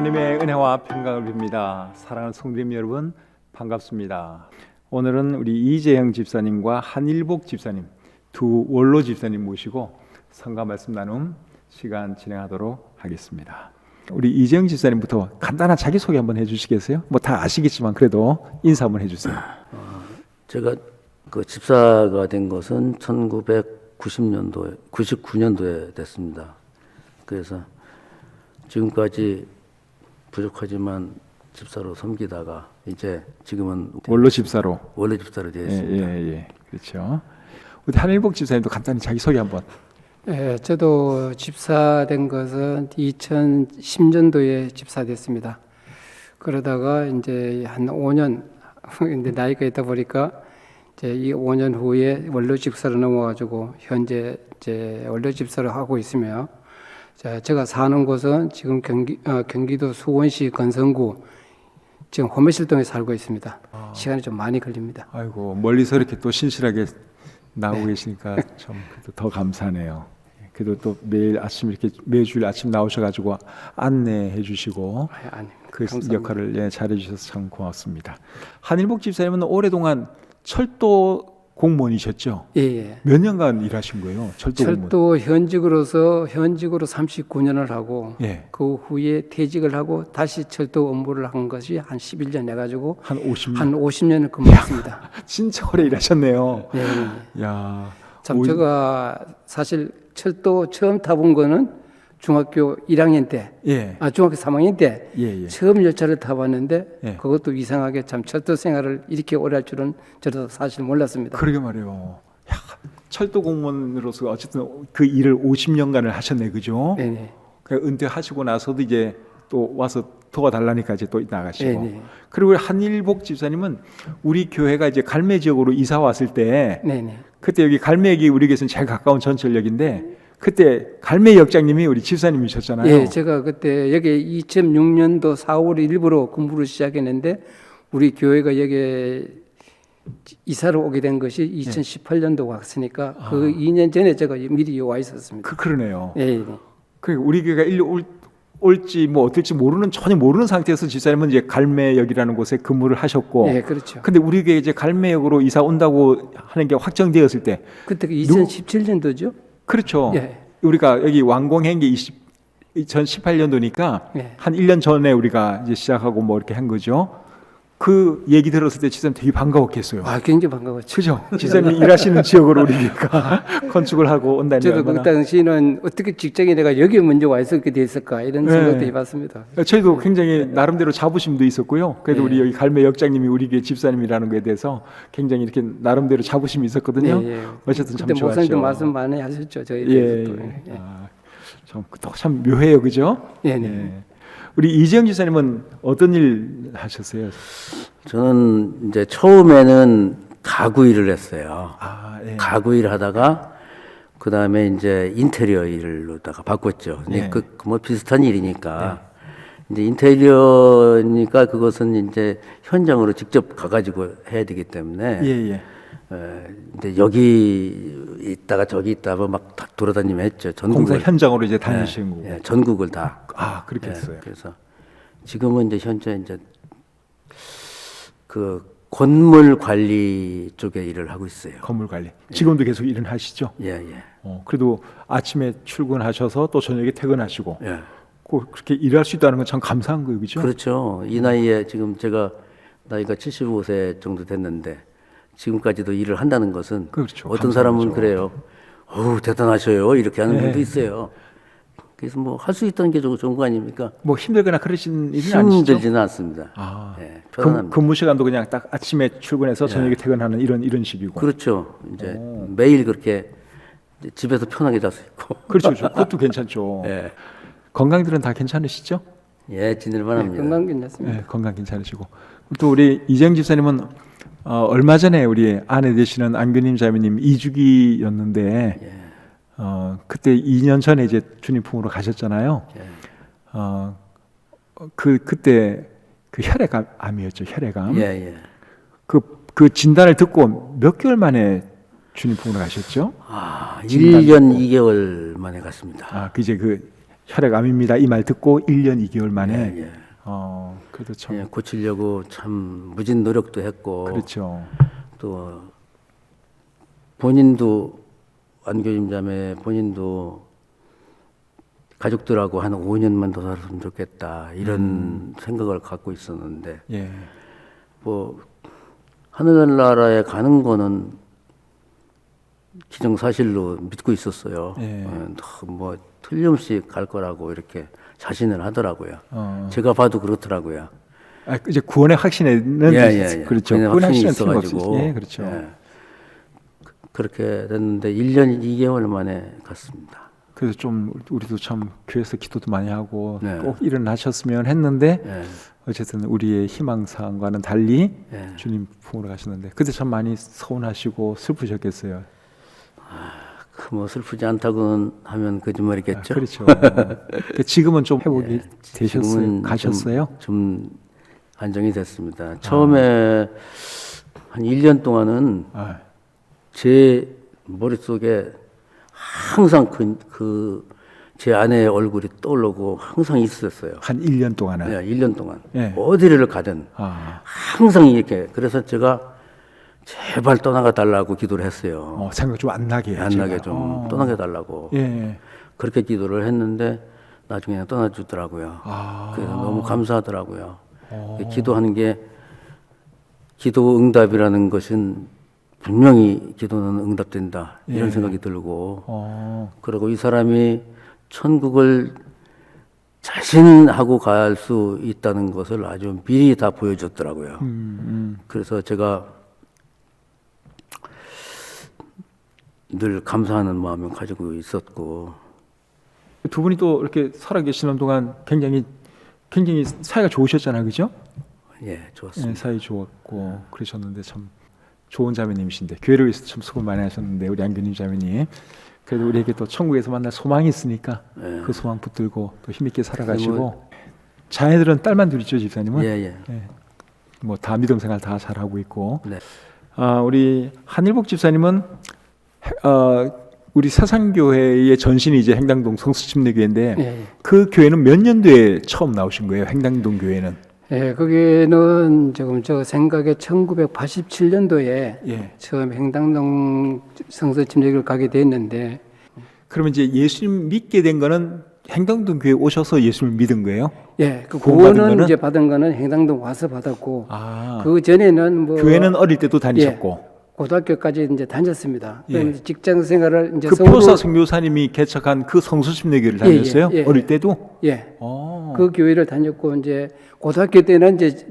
하나님의 은혜와 평강을 빕니다. 사랑하는 성도님 여러분 반갑습니다. 오늘은 우리 이재영 집사님과 한일복 집사님 두 원로 집사님 모시고 성가 말씀 나눔 시간 진행하도록 하겠습니다. 우리 이재영 집사님부터 간단한 자기소개 한번 해주시겠어요? 뭐 다 아시겠지만 그래도 인사 한번 해주세요. 제가 그 집사가 된 것은 99년도에 됐습니다. 그래서 지금까지 부족하지만 집사로 섬기다가 이제 지금은 원로 집사로 되어 있습니다. 예. 그렇죠. 우리 한일복 집사님도 간단히 자기소개 한번. 예, 저도 집사 된 것은 2010년도에 집사 됐습니다. 그러다가 이제 한 5년, 근데 나이가 있다 보니까 이제 이 5년 후에 원로 집사로 넘어가지고 현재 이제 원로 집사를 하고 있으며, 제가 사는 곳은 지금 경기도 수원시 건성구 지금 호매실동에 살고 있습니다. 시간이 좀 많이 걸립니다. 아이고 멀리서 이렇게 또 신실하게 나오고 계시니까 참 더 감사하네요. 그래도 또 매일 아침 이렇게 매주일 아침 나오셔가지고 안내해 주시고 그 감사합니다. 역할을 잘해 주셔서 참 고맙습니다. 한일복 집사님은 오랫동안 철도 공무원이셨죠? 예. 몇 년간 일하신 거예요? 철도 공무원. 철도 현직으로 39년을 하고 예. 그 후에 퇴직을 하고 다시 철도 업무를 한 것이 한 11년 해가지고 한 50년. 한 50년을 근무했습니다. 진짜 오래 일하셨네요. 네. 야. 참 제가 사실 철도 처음 타본 거는 중학교 1학년 때, 예. 중학교 3학년 때 예. 처음 열차를 타봤는데 예. 그것도 이상하게 참 철도 생활을 이렇게 오래 할 줄은 저도 사실 몰랐습니다. 그러게 말이에요. 야, 철도 공무원으로서 어쨌든 그 일을 50년간을 하셨네, 그죠? 네네. 그 은퇴하시고 나서도 이제 또 와서 도와달라니까 이제 또 나가시고. 네네. 그리고 한일복 집사님은 우리 교회가 이제 갈매 지역으로 이사 왔을 때, 네네. 그때 여기 갈매역이 우리 교회에서는 제일 가까운 전철역인데, 그때 갈매 역장님이 우리 집사님이셨잖아요. 예, 제가 그때 여기 2006년도 4월 일부로 근무를 시작했는데 우리 교회가 여기 이사를 오게 된 것이 2018년도 왔으니까 그 2년 전에 제가 미리 와 있었습니다. 그러네요. 예. 그 우리 교회가 일로 올지 뭐 어떨지 전혀 모르는 상태에서 집사님은 이제 갈매역이라는 곳에 근무를 하셨고, 예, 그렇죠. 근데 우리 교회 이제 갈매역으로 이사 온다고 하는 게 확정되었을 때, 그때 2017년도죠? 그렇죠. 예. 우리가 여기 완공한 게 2018년도니까 예. 한 1년 전에 우리가 이제 시작하고 뭐 이렇게 한 거죠. 그 얘기 들었을 때 집사님 되게 반가웠겠어요. 굉장히 반가웠죠. 그죠? 집사님이 일하시는 지역으로 우리가 건축을 하고 온다는 게 저도 그 당시에는 어떻게 직장에 내가 여기 먼저 와 있었게 됐을까 이런 생각도 해봤습니다. 저희도 굉장히 나름대로 자부심도 있었고요. 그래도 우리 여기 갈매 역장님이 우리 교회 집사님이라는 거에 대해서 굉장히 이렇게 나름대로 자부심이 있었거든요. 어쨌든 참 그때 좋았죠. 목사님도 말씀 많이 하셨죠. 저희에 대해서. 참 묘해요, 그죠? 네. 우리 이재영 집사님은 어떤 일 하셨어요? 저는 이제 처음에는 가구 일을 했어요. 예. 가구 일 하다가 그 다음에 이제 인테리어 일로다가 바꿨죠. 근데 뭐 비슷한 일이니까 이제 인테리어니까 그것은 이제 현장으로 직접 가가지고 해야 되기 때문에 이제 여기 있다가 저기 있다가 막 돌아다니면 했죠. 공사 현장으로 이제 다니시는 거고. 전국을 다. 그렇게 했어요. 그래서 지금은 이제 현재 이제 그 건물 관리 쪽에 일을 하고 있어요. 건물 관리. 지금도 계속 일은 하시죠? 예. 그래도 아침에 출근하셔서 또 저녁에 퇴근하시고. 예. 그렇게 일할 수 있다는 건 참 감사한 거예요, 그죠? 그렇죠. 이 나이에 지금 제가 나이가 75세 정도 됐는데 지금까지도 일을 한다는 것은 그렇죠. 어떤 사람은 그래요. 대단하셔요. 이렇게 하는 분도 있어요. 그래서 뭐 할 수 있다는 게 좋은 거 아닙니까? 뭐 힘들거나 그러신 일은 아니시죠? 힘들지는 않습니다. 편안합니다. 근무 시간도 그냥 딱 아침에 출근해서 저녁에 퇴근하는 이런 식이고. 그렇죠. 이제 매일 그렇게 집에서 편하게 잘 수 있고. 그렇죠. 그것도 괜찮죠. 건강들은 다 괜찮으시죠? 예, 지낼만합니다. 건강 괜찮습니다. 네, 건강 괜찮으시고. 또 우리 이재영 집사님은 얼마 전에 우리 아내 되시는 안교님 자매님 이주기였는데 그때 2년 전에 이제 주님 품으로 가셨잖아요. 그때 그 혈액암이었죠. 혈액암. 그 진단을 듣고 몇 개월 만에 주님 품으로 가셨죠? 1년 2개월 만에 갔습니다. 이제 그 혈액암입니다. 이 말 듣고 1년 2개월 만에 예, 예. 그래도 참 예, 고치려고 참 무진 노력도 했고 그렇죠. 또 본인도 안교임 자매 본인도 가족들하고 한 5년만 더 살았으면 좋겠다 이런 생각을 갖고 있었는데 예. 뭐 하늘나라에 가는 거는 기정사실로 믿고 있었어요. 예. 뭐 틀림없이 갈 거라고 이렇게 자신을 하더라고요. 제가 봐도 그렇더라고요. 이제 구원의 확신에는 예. 그렇죠. 구원의 구원의 확신이 확신은 있어가지고. 틀림없이. 예, 그렇죠. 예. 그렇게 됐는데 1년 2개월 만에 갔습니다. 그래서 좀 우리도 참 교회에서 기도도 많이 하고 네. 꼭 일어나셨으면 했는데 예. 어쨌든 우리의 희망사항과는 달리 예. 주님 품으로 가셨는데 그때 참 많이 서운하시고 슬프셨겠어요. 뭐 슬프지 않다고는 하면 거짓말이겠죠. 그렇죠. 지금은 좀 회복이 되셨어요? 지금은 가셨어요? 좀 안정이 됐습니다. 처음에 한 1년 동안은 아, 제 머릿속에 항상 제 아내의 얼굴이 떠오르고 항상 있었어요. 한 1년 동안은. 네, 1년 동안. 예. 어디를 가든 아, 항상 이렇게. 그래서 제가 제발 떠나가 달라고 기도를 했어요. 생각 좀 안 나게. 안 나게 좀 떠나게 달라고. 예. 그렇게 기도를 했는데 나중에 떠나주더라고요. 그래서 너무 감사하더라고요. 기도하는 게 기도 응답이라는 것은 분명히 기도는 응답된다 이런 생각이 들고 그리고 이 사람이 천국을 자신하고 갈 수 있다는 것을 아주 미리 다 보여줬더라고요. 그래서 제가 늘 감사하는 마음을 가지고 있었고 두 분이 또 이렇게 살아계시는 동안 굉장히 사이가 좋으셨잖아요, 그죠? 예 좋았습니다. 예, 사이 좋았고 그러셨는데 참 좋은 자매님이신데 교회를 위해서 참 수고 많이 하셨는데 우리 안교님 자매님 그래도 우리에게 또 천국에서 만날 소망이 있으니까 그 소망 붙들고 또 힘있게 살아가시고 자녀들은 딸만 둘이죠, 집사님은? 예. 뭐 다 믿음 생활 다 잘하고 있고 네. 우리 한일복 집사님은 우리 사상교회의 전신이 이제 행당동 성수침례교회인데 예. 그 교회는 몇 년도에 처음 나오신 거예요? 행당동 교회는? 예, 거기는 지금 저 생각에 1987년도에 예. 처음 행당동 성서 침례교를 가게 됐는데 그러면 이제 예수님 믿게 된 거는 행당동 교회 오셔서 예수님을 믿은 거예요? 예, 그 구원받은 구원은 거는? 이제 받은 거는 행당동 와서 받았고 아, 그 전에는 뭐 교회는 어릴 때도 다니셨고 고등학교까지 이제 다녔습니다. 예. 그럼 직장 생활을 이제 그 서울로 표사 선교사님이 개척한 그 성수침례교회를 다녔어요? 예. 어릴 때도? 예. 그 교회를 다녔고 이제 고등학교 때는 이제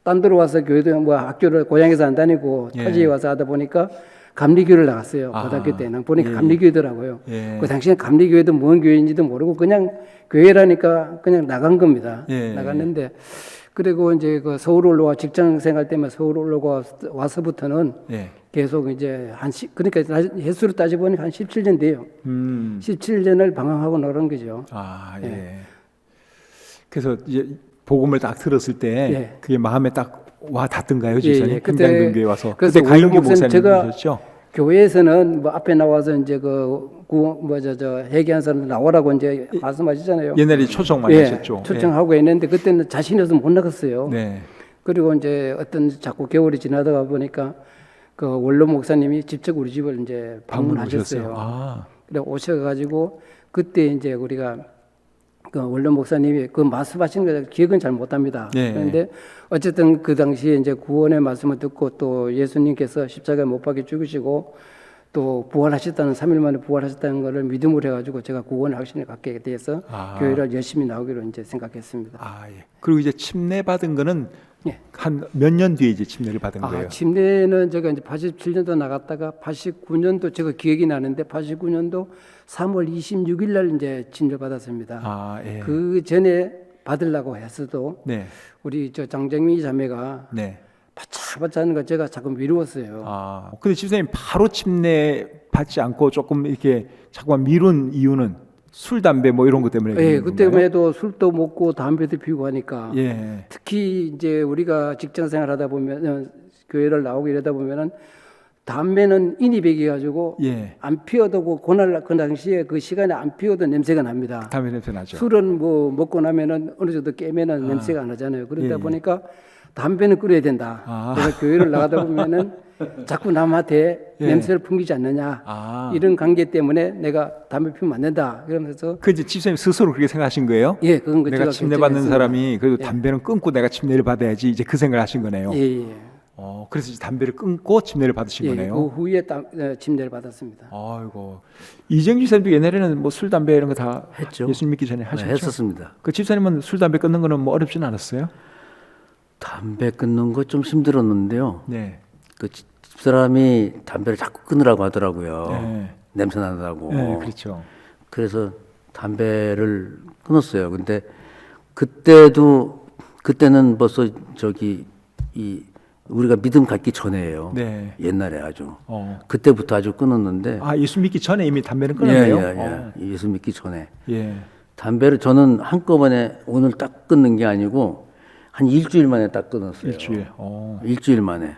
딴 데로 와서 교회도 뭐 학교를 고향에서 안 다니고 예. 타지에 와서 하다 보니까 감리교를 나갔어요. 아. 고등학교 때는 보니까 예. 감리교더라고요. 예. 그 당시에 감리교회도 뭔 교회인지도 모르고 그냥 교회라니까 그냥 나간 겁니다. 예. 나갔는데 그리고 이제 그 서울 올라와 직장 생활 때문에 서울 올라와 와서부터는 예. 계속 이제 그러니까 횟수로 따져보니까 한 17년 돼요. 17년을 방황하고 놀은 거죠. 예. 그래서 이제 복음을 딱 들었을 때 예. 그게 마음에 딱 와 닿던가요, 집사님? 예. 그때 행당동 교회 와서 그래서 그때 강영규 목사님 목사님이셨죠? 교회에서는 뭐 앞에 나와서 이제 저 회개한 사람들 나오라고 이제 말씀하시잖아요. 옛날에 초청 많이 하셨죠. 초청하고 했는데 그때는 자신이 없어서 못 나갔어요. 네. 그리고 이제 어떤 자꾸 겨울이 지나다가 보니까 그 원로 목사님이 직접 우리 집을 이제 방문하셨어요. 아, 그래 오셔가지고 그때 이제 우리가 그 원로 목사님이 그 말씀하신 거 기억은 잘 못합니다. 네. 그런데 어쨌든 그 당시에 이제 구원의 말씀을 듣고 또 예수님께서 십자가에 못 박혀 죽으시고 또 부활하셨다는 3일 만에 부활하셨다는 것을 믿음으로 해가지고 제가 구원의 확신을 갖게 돼서 교회를 열심히 나오기로 이제 생각했습니다. 예. 그리고 이제 침례 받은 거는 예. 한 몇 년 뒤에 이제 침례를 받은 거예요. 침례는 제가 이제 87년도 나갔다가 89년도 제가 기억이 나는데 89년도 3월 26일 날 이제 침례 받았습니다. 예. 그 전에 받으려고 했어도 네. 우리 저 장정미 자매가 네. 바짝바짝 하는 거 제가 자꾸 미루었어요. 근데 집사님 바로 침례 받지 않고 조금 이렇게 자꾸만 미룬 이유는 술, 담배 뭐 이런 것 때문에 예, 그런 건가요? 그때에도 술도 먹고 담배도 피우고 하니까 예. 특히 이제 우리가 직장 생활하다 보면 교회를 나오고 이러다 보면은 담배는 인이백이 가지고 예. 안 피워도 그 당시에 그 시간에 안 피워도 냄새가 납니다. 담배 냄새 나죠. 술은 뭐 먹고 나면은 어느 정도 깨면은 냄새가 안 나잖아요. 그러다 보니까 담배는 끓여야 된다. 그래서 교회를 나가다 보면은 자꾸 남한테 냄새를 풍기지 않느냐 이런 관계 때문에 내가 담배 피우면 안 된다. 그러면서 그 이제 집사님 스스로 그렇게 생각하신 거예요? 예, 그건 내가 제가 침례 받는 결정했습니다. 사람이 그래도 담배는 끊고 내가 침례를 받아야지 이제 그 생각을 하신 거네요. 예, 예. 그래서 이제 담배를 끊고 침례를 받으신 예, 거네요. 그 후에 침례를 받았습니다. 아이고 이정주 집사님도 옛날에는 뭐 술 담배 이런 거 다 했죠. 예수님 믿기 전에 하셨죠? 네, 했었습니다. 그 집사님은 술 담배 끊는 거는 뭐 어렵진 않았어요? 담배 끊는 거 좀 힘들었는데요. 네. 그 집사람이 담배를 자꾸 끊으라고 하더라고요. 네. 냄새 난다고. 네, 그렇죠. 그래서 담배를 끊었어요. 근데 그때는 벌써 우리가 믿음 갖기 전에예요. 네. 옛날에 아주. 어. 그때부터 아주 끊었는데. 예수 믿기 전에 이미 담배는 끊었네요. 예수 믿기 전에. 예. 담배를 저는 한꺼번에 오늘 딱 끊는 게 아니고 한 일주일 만에 딱 끊었어요. 일주일. 일주일 만에.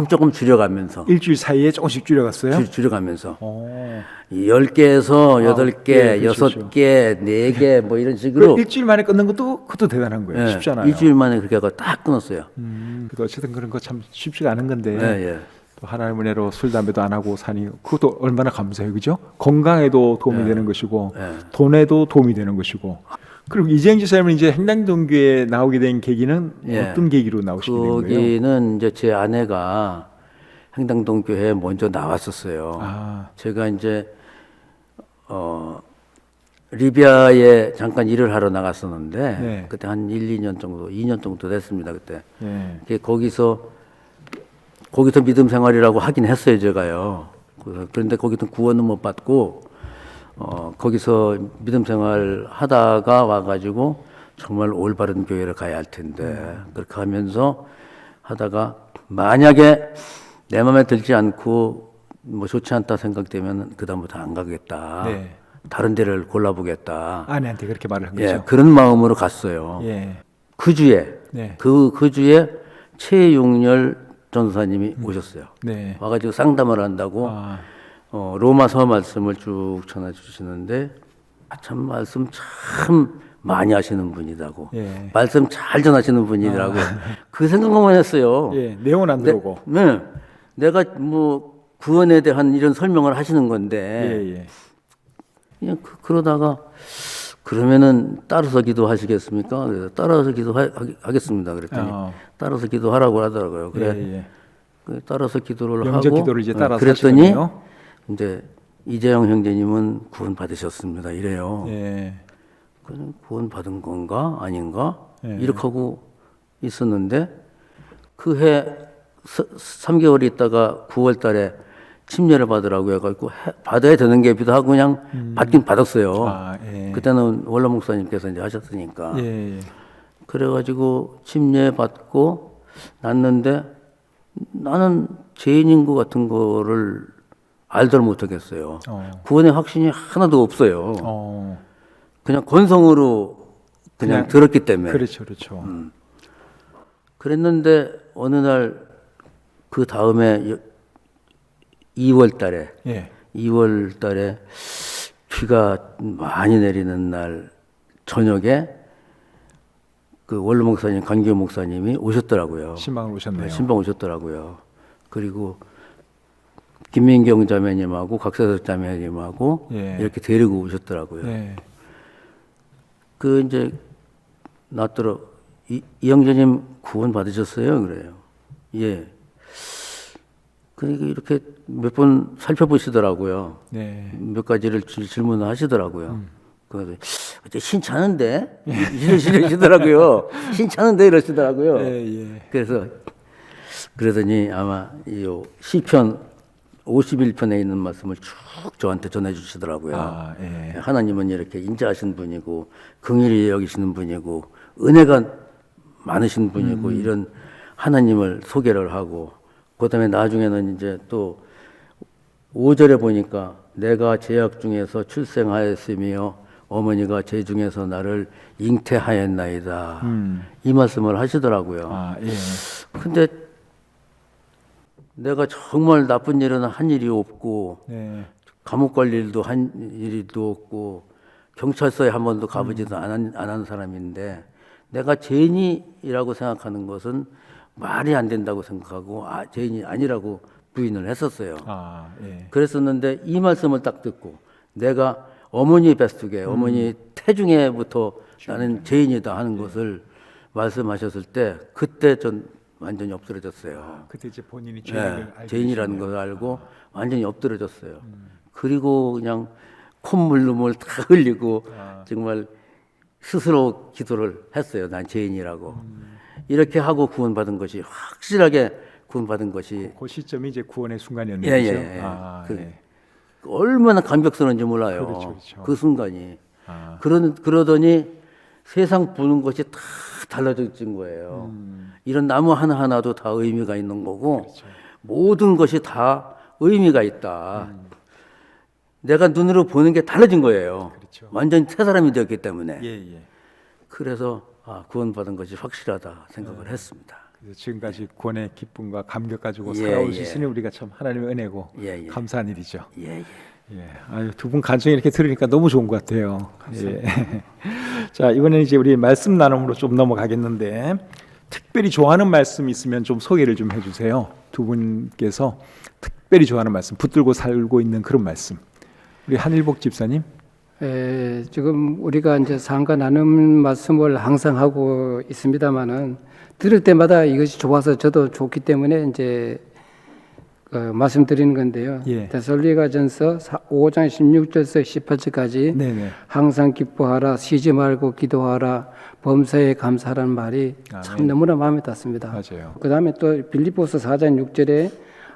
조금 줄여가면서. 일주일 사이에 조금씩 줄여갔어요. 줄여가면서. 어. 10개에서 8개, 예, 그렇죠, 6개, 4개 뭐 이런 식으로. 그 일주일 만에 끊는 그것도 대단한 거예요. 예, 쉽지 않아요. 일주일 만에 그렇게 하고 딱 끊었어요. 그래도 어쨌든 그런 거 참 쉽지가 않은 건데 예. 또 하나님 은혜로 술 담배도 안 하고 사니 그것도 얼마나 감사해요, 그죠? 건강에도 도움이 되는 것이고 돈에도 도움이 되는 것이고. 그리고 이재영 지사님은 이제 행당동교에 나오게 된 계기는 어떤 계기로 나오시게 된 거예요? 거기는 이제 제 아내가 행당동 교회에 먼저 나왔었어요. 제가 이제 리비아에 잠깐 일을 하러 나갔었는데 네. 그때 한 2년 정도 됐습니다. 그때. 예. 거기서 믿음 생활이라고 하긴 했어요, 제가요. 그런데 거기서 구원은 못 받고 거기서 믿음 생활 하다가 와가지고 정말 올바른 교회를 가야 할 텐데 그렇게 하면서 하다가 만약에 내 마음에 들지 않고 뭐 좋지 않다 생각되면 그다음부터 안 가겠다. 네. 다른 데를 골라보겠다. 아내한테 그렇게 말을 한 거죠. 예, 그런 마음으로 갔어요. 예. 그 주에 네. 그 주에 최용렬 전사님이 오셨어요. 네. 와가지고 상담을 한다고 로마서 말씀을 쭉 전해 주시는데 참 말씀 참 많이 하시는 분이라고 예. 말씀 잘 전하시는 분이라고 그 생각만 했어요. 예. 내용은 안 들어오고. 네, 내가 뭐 구원에 대한 이런 설명을 하시는 건데 예. 그냥 그러다가 그러면은 따라서 기도하시겠습니까? 그래서 따라서 기도하겠습니다. 그랬더니 따라서 기도하라고 하더라고요. 그래, 예. 그 따라서 기도를 영적 하고 기도를 이제 따라서 그랬더니 하시거든요. 이제 이재영 형제님은 구원 받으셨습니다. 이래요. 예. 그럼 구원 받은 건가 아닌가 예. 이렇게 하고 있었는데 그 해 3개월 있다가 9월달에 침례를 받으라고 해가지고 받아야 되는 게기도 하고 그냥 받긴 받았어요. 예. 그때는 원로 목사님께서 이제 하셨으니까. 예. 그래가지고 침례 받고 났는데 나는 죄인인 것 같은 거를 알들 못하겠어요. 구원의 확신이 하나도 없어요. 그냥 건성으로 그냥 들었기 때문에. 그렇죠. 그랬는데 어느 날 그 다음에 2월 달에 예. 2월 달에 비가 많이 내리는 날 저녁에 그 원로 목사님, 강기호 목사님이 오셨더라고요. 신방을 오셨네요. 신방 오셨더라고요. 그리고 김민경 자매님하고 각사석 자매님하고 이렇게 데리고 오셨더라고요. 예. 그 이제 나더러 이 형제님 구원 받으셨어요? 그래요. 예. 그러니까 이렇게 몇 번 살펴보시더라고요. 네. 몇 가지를 질문을 하시더라고요. 그래서 어째 신차는데 이러시더라고요. 신차는데 이러시더라고요. 예. 그래서 그러더니 아마 이 시편 51편에 있는 말씀을 쭉 저한테 전해주시더라고요. 예. 하나님은 이렇게 인자하신 분이고 긍휼히 여기시는 분이고 은혜가 많으신 분이고 이런 하나님을 소개를 하고 그다음에 나중에는 이제 또 5절에 보니까 내가 제약 중에서 출생하였으며 어머니가 제 중에서 나를 잉태하였나이다. 이 말씀을 하시더라고요. 예. 근데 내가 정말 나쁜 일은 한 일이 없고 네. 감옥 갈 일도 한 일도 없고 경찰서에 한 번도 가보지도 않은 사람인데 내가 죄인이라고 생각하는 것은 말이 안 된다고 생각하고 죄인이 아니라고 부인을 했었어요. 아, 예. 그랬었는데 이 말씀을 딱 듣고 내가 어머니 뱃속에 어머니 태중에부터 나는 죄인이다 하는 것을 말씀하셨을 때 그때 전 완전히 엎드러졌어요. 그때 이제 본인이 네, 죄인을 알고 죄인이라는 걸 알고 완전히 엎드러졌어요. 그리고 그냥 콧물 눈물 다 흘리고 정말 스스로 기도를 했어요. 난 죄인이라고. 이렇게 하고 구원받은 것이 확실하게 구원받은 것이 그 시점이 이제 구원의 순간이었네요. 예, 그죠? 예, 예. 아, 그- 예. 얼마나 감격스러운지 몰라요. 그렇죠, 그렇죠. 그 순간이. 아. 그러더니 세상 보는 것이 다 달라진 거예요. 이런 나무 하나하나도 다 의미가 있는 거고 그렇죠. 모든 것이 다 의미가 있다. 내가 눈으로 보는 게 달라진 거예요. 그렇죠. 완전히 새 사람이 되었기 때문에. 예, 예. 그래서 구원받은 것이 확실하다 생각을 했습니다. 그래서 지금까지 구원의 기쁨과 감격 가지고 예, 살아올 수 예. 있으니 우리가 참 하나님의 은혜고 예, 예. 감사한 일이죠. 예, 예. 예, 아유, 두 분 간증 이렇게 들으니까 너무 좋은 것 같아요. 예. 자, 이번에는 이제 우리 말씀 나눔으로 좀 넘어가겠는데 특별히 좋아하는 말씀 있으면 좀 소개를 좀 해주세요. 두 분께서 특별히 좋아하는 말씀, 붙들고 살고 있는 그런 말씀. 우리 한일복 집사님. 지금 우리가 이제 상가 나눔 말씀을 항상 하고 있습니다만은 들을 때마다 이것이 좋아서 저도 좋기 때문에 이제 말씀드리는 건데요. 예. 데살로니가전서 5장 16절에서 18절까지 네네. 항상 기뻐하라, 쉬지 말고 기도하라, 범사에 감사하라는 말이 참 아멘. 너무나 마음에 닿습니다. 맞아요. 그 다음에 또 빌립보서 4장 6절에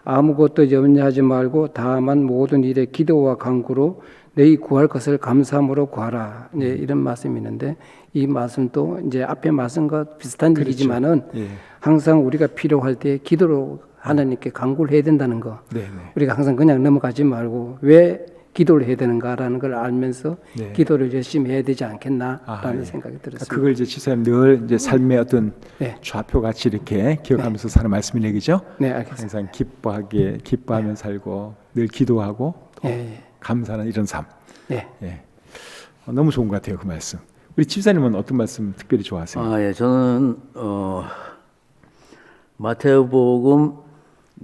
아무것도 염려하지 말고 다만 모든 일에 기도와 간구로 너희 구할 것을 감사함으로 구하라. 이제 이런 말씀이 있는데 이 말씀도 이제 앞에 말씀과 비슷한 그렇죠. 얘기지만은 예. 항상 우리가 필요할 때 기도로 하나님께 간구를 해야 된다는 거. 네네. 우리가 항상 그냥 넘어가지 말고 왜 기도를 해야 되는가라는 걸 알면서 네. 기도를 열심히 해야 되지 않겠나라는 아, 예. 생각이 들었습니다. 그걸 이제 집사님 늘 이제 삶의 어떤 네. 좌표 같이 이렇게 기억하면서 사는 말씀이 얘기죠. 네, 알겠습니다. 항상 기뻐하며 살고 늘 기도하고 또 예, 감사하는 이런 삶. 예. 예. 너무 좋은 것 같아요, 그 말씀. 우리 집사님은 어떤 말씀 특별히 좋아하세요? 예. 저는 마태복음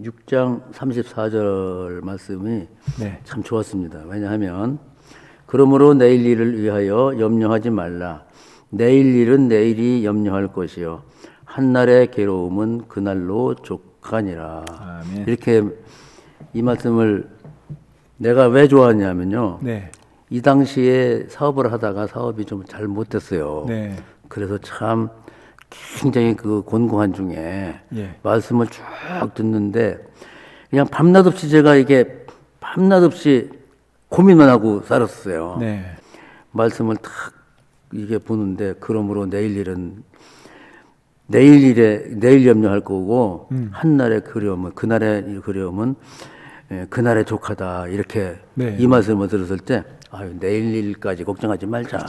6장 34절 말씀이 네. 참 좋았습니다. 왜냐하면 그러므로 내일 일을 위하여 염려하지 말라. 내일 일은 내일이 염려할 것이요 한날의 괴로움은 그날로 족하니라. 아멘. 이렇게 이 말씀을 내가 왜 좋아하냐면요. 네. 이 당시에 사업을 하다가 사업이 좀 잘 못됐어요. 네. 그래서 참 굉장히 그 곤고한 중에 예. 말씀을 쭉 듣는데 그냥 밤낮 없이 제가 이게 밤낮 없이 고민만 하고 살았어요. 네. 말씀을 탁 이게 보는데 그러므로 내일 일은 내일 염려할 거고 한날의 그리움은 그날의 그리움은 그날의 족하다 이렇게 네. 이 말씀을 들었을 때 아유 내일 일까지 걱정하지 말자.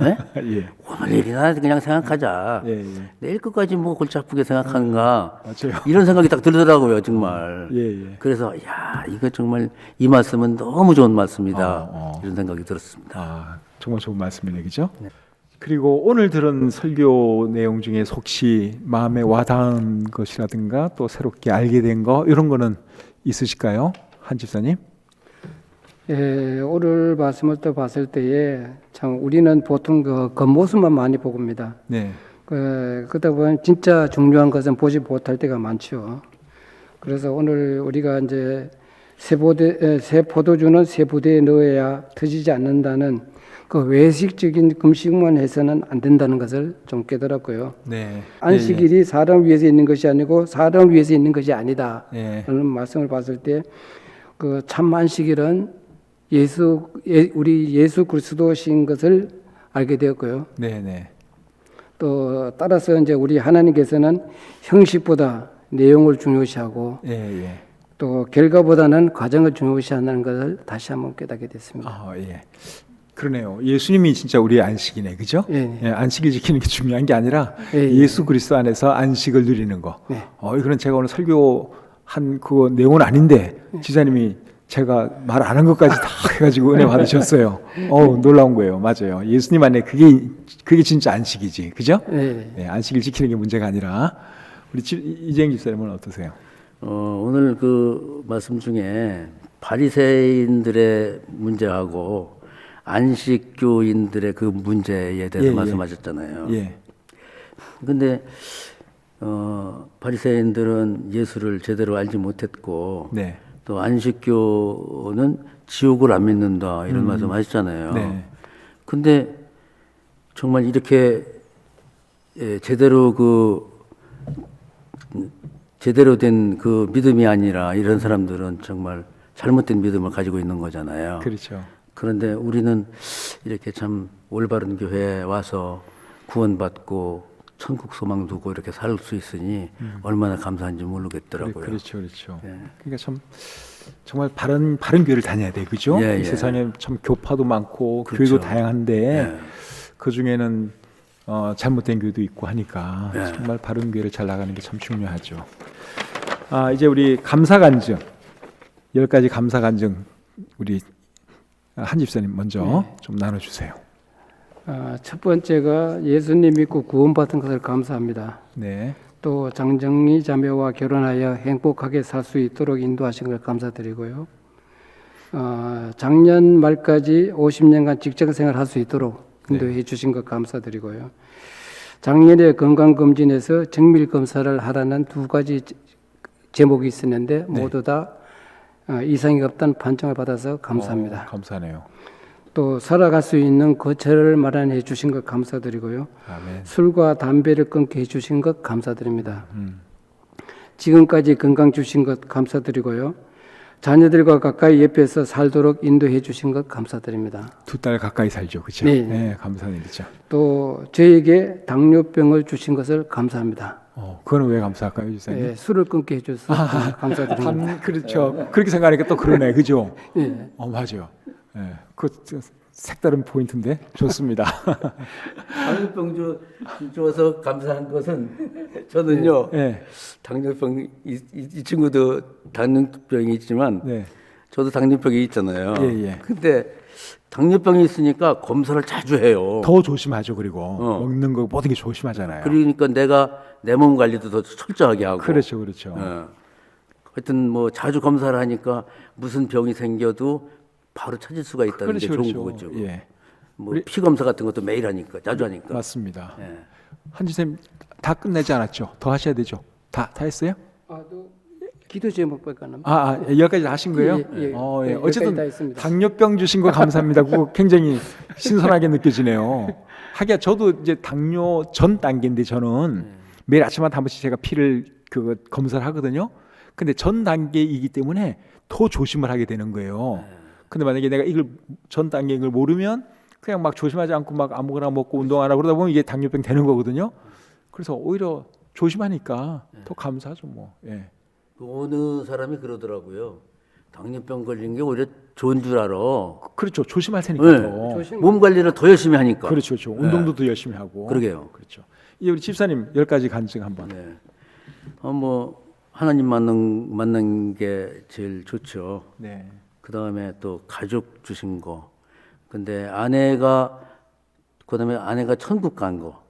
예? 예. 오늘 일이나 그냥 생각하자. 예, 예. 내일 끝까지 뭐 골치 아프게 생각하는가. 맞아요. 이런 생각이 딱 들더라고요, 정말. 예, 예. 그래서 야 이거 정말 이 말씀은 너무 좋은 말씀이다. 어. 이런 생각이 들었습니다. 아, 정말 좋은 말씀이네, 그죠? 그리고 오늘 들은 설교 내용 중에 혹시 마음에 와닿은 것이라든가 또 새롭게 알게 된 거 이런 거는 있으실까요, 한 집사님? 예, 오늘 말씀을 또 봤을 때에 참 우리는 보통 그 겉모습만 많이 보겁니다. 네. 그러다 보면 진짜 중요한 것은 보지 못할 때가 많죠. 그래서 오늘 우리가 이제 새 포도주는 새 부대에 넣어야 터지지 않는다는 그 외식적인 금식만 해서는 안 된다는 것을 좀 깨달았고요. 네. 안식일이 사람을 위해서 있는 것이 아니고 사람을 위해서 있는 것이 아니다. 예. 라는 말씀을 봤을 때 그 참 안식일은 우리 예수 그리스도신 것을 알게 되었고요. 네, 네. 또 따라서 이제 우리 하나님께서는 형식보다 내용을 중요시하고 예, 예. 또 결과보다는 과정을 중요시하는 것을 다시 한번 깨닫게 됐습니다. 아, 예. 그러네요. 예수님이 진짜 우리의 안식이네, 그죠? 예, 예. 안식일 지키는 게 중요한 게 아니라 예, 예. 예수 그리스도 안에서 안식을 누리는 거. 네. 이거는 제가 오늘 설교 한 그거 내용은 아닌데 집사님이 제가 말 안 한 것까지 다 해가지고 은혜 받으셨어요. 놀라운 거예요. 맞아요. 예수님 안에 그게 진짜 안식이지, 그죠? 네. 네, 안식일 지키는 게 문제가 아니라 우리 이재영 집사님은 어떠세요? 오늘 그 말씀 중에 바리새인들의 문제하고 안식교인들의 그 문제에 대해서 예, 예. 말씀하셨잖아요. 예, 근데 바리새인들은 예수를 제대로 알지 못했고 네, 또 안식교는 지옥을 안 믿는다 이런 말씀하셨잖아요. 네, 근데 정말 이렇게 제대로 된 그 믿음이 아니라 이런 사람들은 정말 잘못된 믿음을 가지고 있는 거잖아요. 그렇죠. 그런데 우리는 이렇게 참 올바른 교회에 와서 구원받고 천국 소망 두고 이렇게 살 수 있으니 얼마나 감사한지 모르겠더라고요. 그렇죠, 그렇죠. 예. 그러니까 참 정말 바른 교회를 다녀야 돼, 그죠? 예, 이 예. 세상에 참 교파도 많고 그렇죠. 교회도 다양한데 예. 그 중에는 잘못된 교회도 있고 하니까 예. 정말 바른 교회를 잘 나가는 게 참 중요하죠. 이제 우리 감사 간증 10가지 감사 간증 우리 한 집사님 먼저 좀 나눠주세요. 첫 번째가 예수님 믿고 구원받은 것을 감사합니다. 네, 또 장정리 자매와 결혼하여 행복하게 살 수 있도록 인도하신 걸 감사드리고요. 작년 말까지 50년간 직장생활 할 수 있도록 인도해 주신 것 감사드리고요. 작년에 건강검진에서 정밀검사를 하라는 2가지 제목이 있었는데 모두 다 이상이 없다는 판정을 받아서 감사합니다. 감사하네요. 또 살아갈 수 있는 거처를 마련해 주신 것 감사드리고요. 아멘. 술과 담배를 끊게 해주신 것 감사드립니다. 지금까지 건강 주신 것 감사드리고요. 자녀들과 가까이 옆에서 살도록 인도해 주신 것 감사드립니다. 2달 가까이 살죠, 그렇죠? 네. 네, 감사드리죠. 또 저에게 당뇨병을 주신 것을 감사합니다. 그거는 왜 감사할까요, 집사님? 예, 술을 끊게 해줘서 감사드립니다. 그렇죠. 그렇게 생각하니까 또 그러네, 그죠? 예. 맞아요. 예, 그 색다른 포인트인데 좋습니다. 당뇨병 주어서 감사한 것은 저는요. 네. 당뇨병 이 친구도 당뇨병이 있지만 네. 저도 당뇨병이 있잖아요. 예, 예. 근데 당뇨병이 있으니까 검사를 자주 해요. 더 조심하죠. 그리고 먹는 거 모든 게 조심하잖아요. 그러니까 내가 내 몸 관리도 더 철저하게 하고. 그렇죠, 그렇죠. 하여튼 뭐 자주 검사를 하니까 무슨 병이 생겨도 바로 찾을 수가 있다는 게 좋은 거죠. 예, 뭐 피 검사 같은 것도 매일 하니까 자주 하니까. 맞습니다. 예. 한지쌤 다 끝내지 않았죠? 더 하셔야 되죠? 다 했어요? 또 기도 제목 볼까요? 10가지 다 하신 거예요? 예. 네, 어쨌든 10가지 다 했습니다. 당뇨병 주신 거 감사합니다. 그거 굉장히 신선하게 느껴지네요. 하기야 저도 이제 당뇨 전 단계인데 저는 매일 아침마다 한 번씩 제가 피를 검사를 하거든요. 근데 전 단계이기 때문에 더 조심을 하게 되는 거예요. 근데 만약에 내가 이걸 전 단계인 걸 모르면 그냥 막 조심하지 않고 막 아무거나 먹고 운동 안 하고 그러다 보면 이게 당뇨병 되는 거거든요. 그래서 오히려 조심하니까 더 감사하죠, 뭐. 예. 어느 사람이 그러더라고요. 당뇨병 걸린 게 오히려 좋은 줄 알아. 그렇죠. 조심할 테니까. 네. 더. 몸 관리를 더 열심히 하니까. 그렇죠, 그렇죠. 운동도 더 열심히 하고. 그러게요. 그렇죠. 이제 우리 집사님 10가지 간증 한번. 네. 뭐 하나님 만난 게 제일 좋죠. 네. 그 다음에 또 가족 주신 거. 근데 그다음에 아내가 천국 간 거.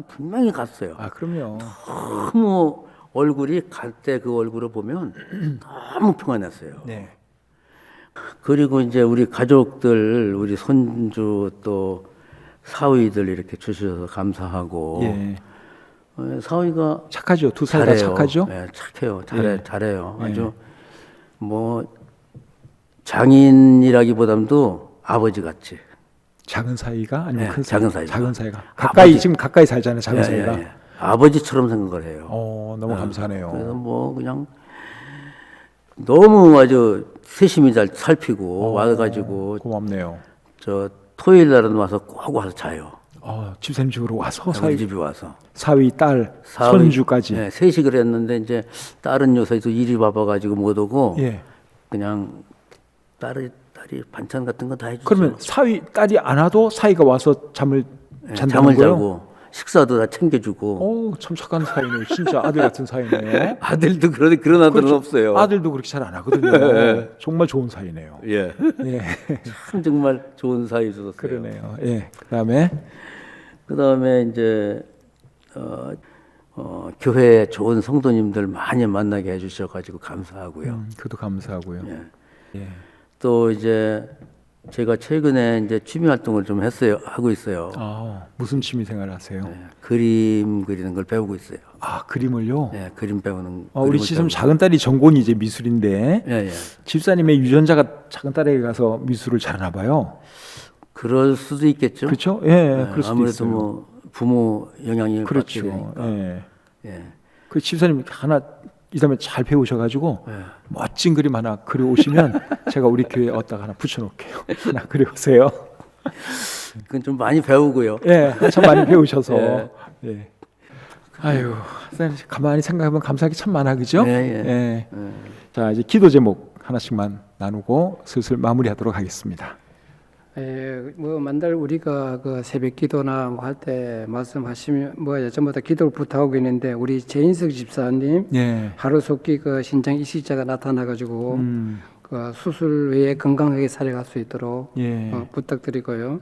분명히 갔어요. 그럼요. 너무 얼굴이 갈 때 그 얼굴을 보면 너무 평안했어요. 네. 그리고 이제 우리 가족들, 우리 손주 또 사위들 이렇게 주셔서 감사하고. 예. 사위가 착하죠. 2살 다 잘해요. 착하죠. 네, 착해요. 예. 잘해요. 아주 뭐 장인이라기보다도 아버지 같이. 작은 사이가 아니면 네, 큰 작은 사이? 사이가. 작은 사이가. 가까이 아버지. 지금 가까이 살잖아요. 작은 예, 사이가. 예, 예. 아버지처럼 생각을 해요. 너무 감사하네요. 그래서 뭐 그냥 너무 아주 세심히 잘 살피고 와가지고 고맙네요. 저 토요일 날은 와서 꼭 와서 자요. 집사님 집으로 와서 우리 집에 와서. 사위, 딸, 사위, 손주까지. 네, 셋이 그랬는데 이제 딸은 요새 또 일이 바빠가지고 못 오고 예. 그냥 딸이 반찬 같은 거 다 해주죠. 그러면 딸이 안 와도 사위가 와서 잠을 네, 잔다는 잠을 거예요? 자고 식사도 다 챙겨주고 오, 참 착한 사이네요. 진짜 아들 같은 사이네요. 아들도 그런 아들은 그렇죠. 없어요. 아들도 그렇게 잘 안 하거든요. 정말 좋은 사이네요. 예. 예, 참 정말 좋은 사이 주셨어요. 그러네요. 예, 그다음에 이제 교회 좋은 성도님들 많이 만나게 해주셔가지고 감사하고요. 그도 감사하고요. 예. 예. 또 이제 제가 최근에 이제 취미 활동을 좀 하고 있어요. 아, 무슨 취미 생활 하세요? 예, 그림 그리는 걸 배우고 있어요. 아, 그림을요? 예, 그림 배우는. 우리 그림을 지금 배우고. 작은 딸이 전공이 이제 미술인데 예, 예. 집사님의 유전자가 작은 딸에게 가서 미술을 잘하나 봐요. 그럴 수도 있겠죠. 그렇죠? 예, 예, 그럴 수도 아무래도 있어요. 뭐 부모 영향이 받게 그렇죠. 되니까. 예. 예. 그 집사님 하나 이 다음에 잘 배우셔가지고 예. 멋진 그림 하나 그려 오시면 제가 우리 교회에 어디다가 하나 붙여놓을게요. 하나 그려 오세요. 그건 좀 많이 배우고요. 예, 한참 많이 배우셔서. 예. 예. 아유, 가만히 생각해보면 감사할 게 참 많아, 그죠? 예, 예. 예. 자, 이제 기도 제목 하나씩만 나누고 슬슬 마무리하도록 하겠습니다. 뭐 만날 우리가 그 새벽기도나 뭐 할 때 말씀하시면 뭐 전부 다 기도를 부탁하고 있는데 우리 재인석 집사님 예. 하루속히 그 신장 이식자가 나타나가지고 그 수술 외에 건강하게 살아갈 수 있도록 예. 부탁드리고요.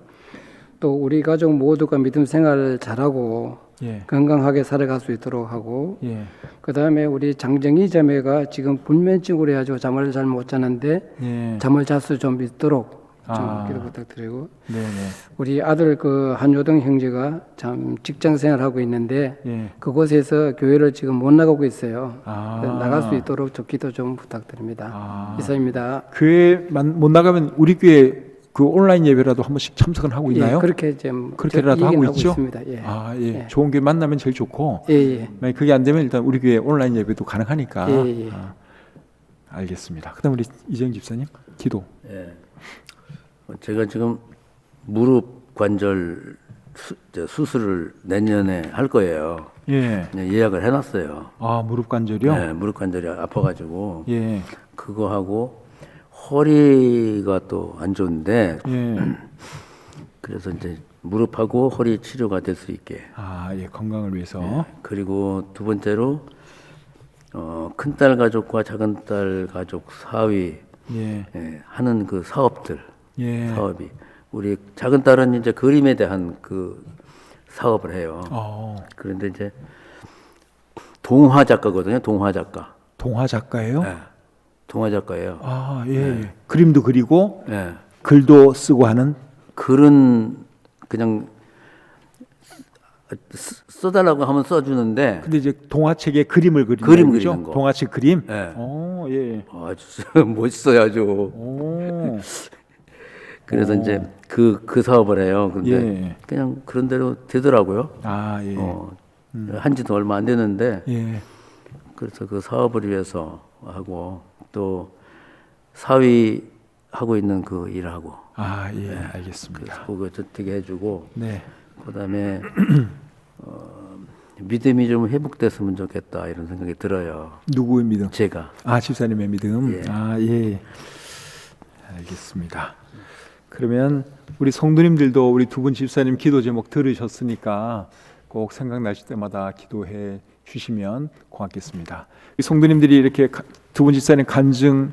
또 우리 가족 모두가 믿음 생활 잘하고 예. 건강하게 살아갈 수 있도록 하고 예. 그 다음에 우리 장정희 자매가 지금 불면증으로 해가지고 잠을 잘 못 자는데 예. 잠을 잘 수 좀 있도록 좀 아. 기도 부탁드리고 네네. 우리 아들 그 한효동 형제가 참 직장 생활하고 있는데 예. 그곳에서 교회를 지금 못 나가고 있어요. 아. 그래서 나갈 수 있도록 좀 기도 좀 부탁드립니다. 아. 이상입니다. 교회만 못 나가면 우리 교회 그 온라인 예배라도 한 번씩 참석은 하고 있나요? 예, 그렇게 좀 그렇게라도 하고 있죠? 있습니다. 예. 아, 예. 예. 좋은 교회 만나면 제일 좋고. 예, 예. 만약 그게 안 되면 일단 우리 교회 온라인 예배도 가능하니까. 예, 예. 아, 알겠습니다. 그다음 우리 이재영 집사님 기도. 예. 제가 지금 무릎 관절 수술을 내년에 할 거예요. 예. 예약을 해놨어요. 아, 무릎 관절이요? 네, 무릎 관절이 아파가지고 예. 그거 하고 허리가 또 안 좋은데 예. 그래서 이제 무릎하고 허리 치료가 될 수 있게. 아, 예. 건강을 위해서. 네. 그리고 두 번째로 큰딸 가족과 작은딸 가족 사위 예. 하는 그 사업들. 예. 사업이 우리 작은 딸은 이제 그림에 대한 그 사업을 해요. 그런데 이제 동화 작가거든요. 동화 작가. 동화 작가예요? 네. 동화 작가예요. 아, 예. 그림도 그리고 네. 글도 쓰고 하는. 글은 그냥 써달라고 하면 써주는데 근데 이제 동화책에 그림을 그리는 그림 거죠? 그리는 거. 동화책 그림? 네. 예. 아주 멋있어요, 아주. 오. 그래서 이제 그 사업을 해요. 근데 예. 그냥 그런 대로 되더라고요. 아, 예. 한지도 얼마 안 됐는데 예. 그래서 그 사업을 위해서 하고 또 사위 하고 있는 그 일하고 아, 예. 알겠습니다. 그거 되게 해주고 네. 그다음에 믿음이 좀 회복됐으면 좋겠다 이런 생각이 들어요. 누구의 믿음? 제가 아, 집사님의 믿음. 예. 아, 예. 알겠습니다. 그러면 우리 성도님들도 우리 두 분 집사님 기도 제목 들으셨으니까 꼭 생각나실 때마다 기도해 주시면 고맙겠습니다. 우리 성도님들이 이렇게 두 분 집사님 간증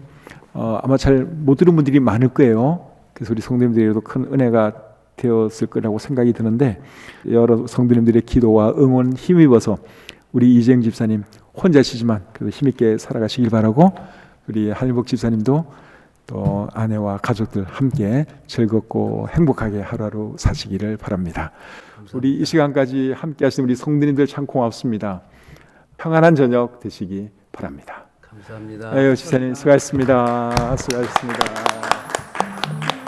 아마 잘 못 들은 분들이 많을 거예요. 그래서 우리 성도님들에게도 큰 은혜가 되었을 거라고 생각이 드는데 여러 성도님들의 기도와 응원 힘입어서 우리 이재영 집사님 혼자시지만 그래도 힘있게 살아가시길 바라고 우리 한일복 집사님도 또 아내와 가족들 함께 즐겁고 행복하게 하루하루 사시기를 바랍니다. 감사합니다. 우리 이 시간까지 함께 하신 우리 성도님들 참 고맙습니다. 평안한 저녁 되시기 바랍니다. 감사합니다. 아유, 집사님 수고하셨습니다. 수고하셨습니다.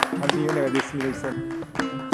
감사히 은혜가 됐습니다, 집사님.